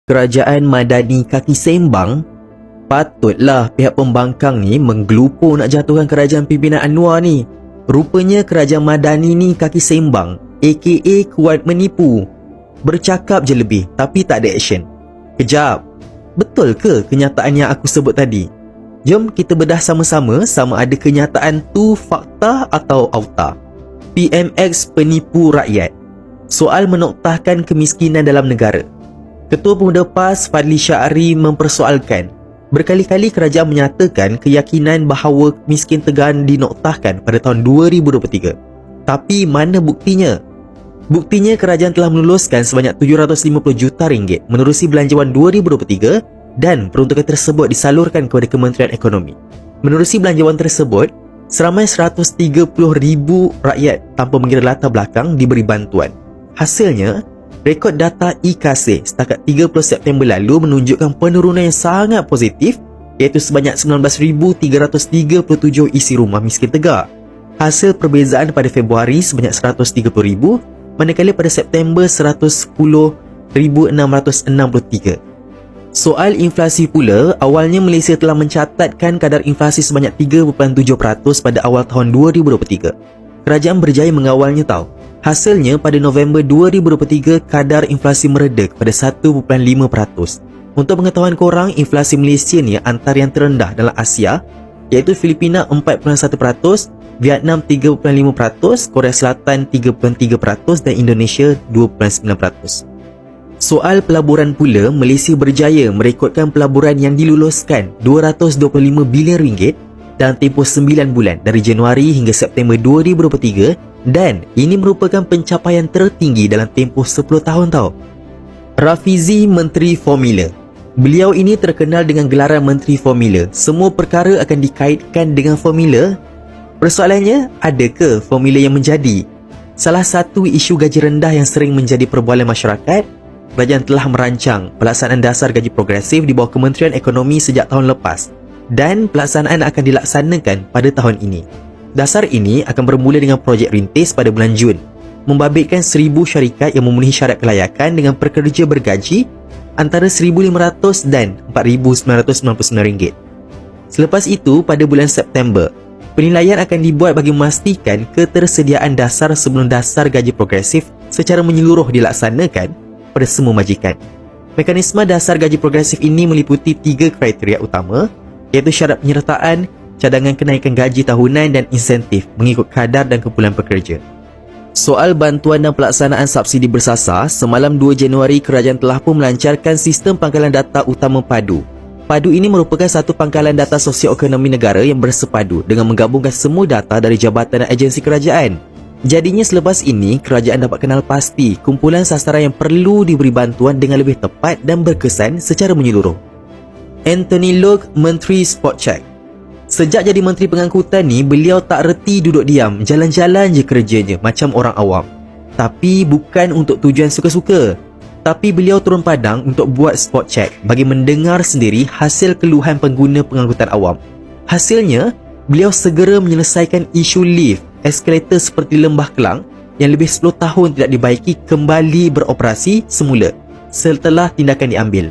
Kerajaan Madani kaki sembang? Patutlah pihak pembangkang ni menggelupur nak jatuhkan kerajaan pimpinan Anwar ni. Rupanya kerajaan Madani ni kaki sembang, aka kuat menipu. Bercakap je lebih tapi tak ada action. Kejap, betul ke kenyataan yang aku sebut tadi? Jom kita bedah sama-sama sama ada kenyataan tu fakta atau auta. PMX penipu rakyat. Soal menoktahkan kemiskinan dalam negara. Ketua Pemuda PAS Fadli Syahri mempersoalkan, berkali-kali kerajaan menyatakan keyakinan bahawa miskin tegan dinoktahkan pada tahun 2023. Tapi mana buktinya? Buktinya kerajaan telah meluluskan sebanyak 750 juta ringgit menerusi belanjawan 2023 dan peruntukan tersebut disalurkan kepada Kementerian Ekonomi. Menerusi belanjawan tersebut, seramai 130,000 rakyat tanpa mengira latar belakang diberi bantuan. Hasilnya, rekod data e-Kasih setakat 30 September lalu menunjukkan penurunan yang sangat positif, iaitu sebanyak 19,337 isi rumah miskin tegak. Hasil perbezaan pada Februari sebanyak 130,000, manakala pada September 110,663. Soal inflasi pula, awalnya Malaysia telah mencatatkan kadar inflasi sebanyak 3.7% pada awal tahun 2023. Kerajaan berjaya mengawalnya tahu. Hasilnya, pada November 2023, kadar inflasi mereda kepada 1.5%. Untuk pengetahuan korang, inflasi Malaysia ni antara yang terendah dalam Asia, iaitu Filipina 4.1%, Vietnam 3.5%, Korea Selatan 3.3% dan Indonesia 2.9%. Soal pelaburan pula, Malaysia berjaya merekodkan pelaburan yang diluluskan 225 bilion ringgit dalam tempoh 9 bulan dari Januari hingga September 2023, dan ini merupakan pencapaian tertinggi dalam tempoh 10 tahun tau. Rafizi Menteri Formula. Beliau ini terkenal dengan gelaran Menteri Formula. Semua perkara akan dikaitkan dengan formula. Persoalannya, ada ke formula yang menjadi? Salah satu isu gaji rendah yang sering menjadi perbualan masyarakat, kerajaan telah merancang pelaksanaan dasar gaji progresif di bawah Kementerian Ekonomi sejak tahun lepas, dan pelaksanaan akan dilaksanakan pada tahun ini. Dasar ini akan bermula dengan projek rintis pada bulan Jun, membabitkan 1,000 syarikat yang memenuhi syarat kelayakan dengan pekerja bergaji antara RM1,500 dan RM4,999. Selepas itu, pada bulan September, penilaian akan dibuat bagi memastikan ketersediaan dasar sebelum dasar gaji progresif secara menyeluruh dilaksanakan pada semua majikan. Mekanisme dasar gaji progresif ini meliputi 3 kriteria utama, iaitu syarat penyertaan, cadangan kenaikan gaji tahunan dan insentif mengikut kadar dan kumpulan pekerja. Soal bantuan dan pelaksanaan subsidi bersasar, semalam 2 Januari kerajaan telah pun melancarkan sistem pangkalan data utama PADU. PADU ini merupakan satu pangkalan data sosioekonomi negara yang bersepadu dengan menggabungkan semua data dari jabatan dan agensi kerajaan. Jadinya selepas ini, kerajaan dapat kenal pasti kumpulan sasaran yang perlu diberi bantuan dengan lebih tepat dan berkesan secara menyeluruh. Anthony Loke, Menteri Spot Check. Sejak jadi Menteri Pengangkutan ni, beliau tak reti duduk diam, jalan-jalan je kerjanya macam orang awam. Tapi bukan untuk tujuan suka-suka. Tapi beliau turun padang untuk buat spot check bagi mendengar sendiri hasil keluhan pengguna pengangkutan awam. Hasilnya, beliau segera menyelesaikan isu lift, eskalator seperti Lembah Kelang yang lebih 10 tahun tidak dibaiki kembali beroperasi semula setelah tindakan diambil.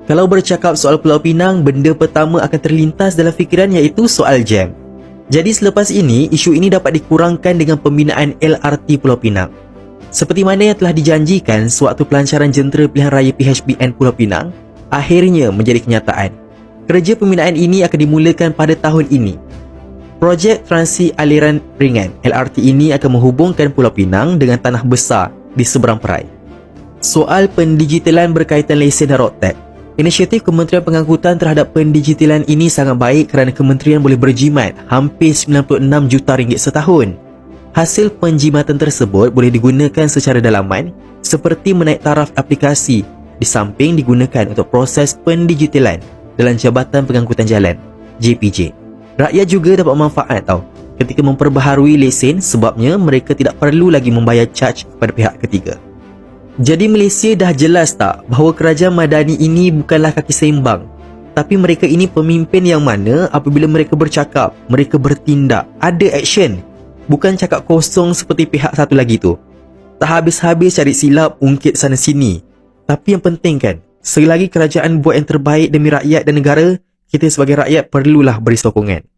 Kalau bercakap soal Pulau Pinang, benda pertama akan terlintas dalam fikiran iaitu soal jam. Jadi selepas ini, isu ini dapat dikurangkan dengan pembinaan LRT Pulau Pinang. Seperti mana yang telah dijanjikan sewaktu pelancaran jentera pilihan raya PHBN Pulau Pinang, akhirnya menjadi kenyataan. Kerja pembinaan ini akan dimulakan pada tahun ini. Projek Transi Aliran Ringan LRT ini akan menghubungkan Pulau Pinang dengan tanah besar di seberang perai. Soal pendigitalan berkaitan lesen dan road tax. Inisiatif Kementerian Pengangkutan terhadap pendigitalan ini sangat baik kerana kementerian boleh berjimat hampir 96 juta ringgit setahun. Hasil penjimatan tersebut boleh digunakan secara dalaman seperti menaik taraf aplikasi, di samping digunakan untuk proses pendigitalan dalam Jabatan Pengangkutan Jalan JPJ. Rakyat juga dapat manfaat ketika memperbaharui lesen, sebabnya mereka tidak perlu lagi membayar caj kepada pihak ketiga. Jadi Malaysia dah jelas tak bahawa kerajaan Madani ini bukanlah kaki sembang, tapi mereka ini pemimpin yang mana apabila mereka bercakap, mereka bertindak, ada action. Bukan cakap kosong seperti pihak satu lagi tu. Tak habis-habis cari silap, ungkit sana sini. Tapi yang penting kan, Selagi kerajaan buat yang terbaik demi rakyat dan negara, kita sebagai rakyat perlulah beri sokongan.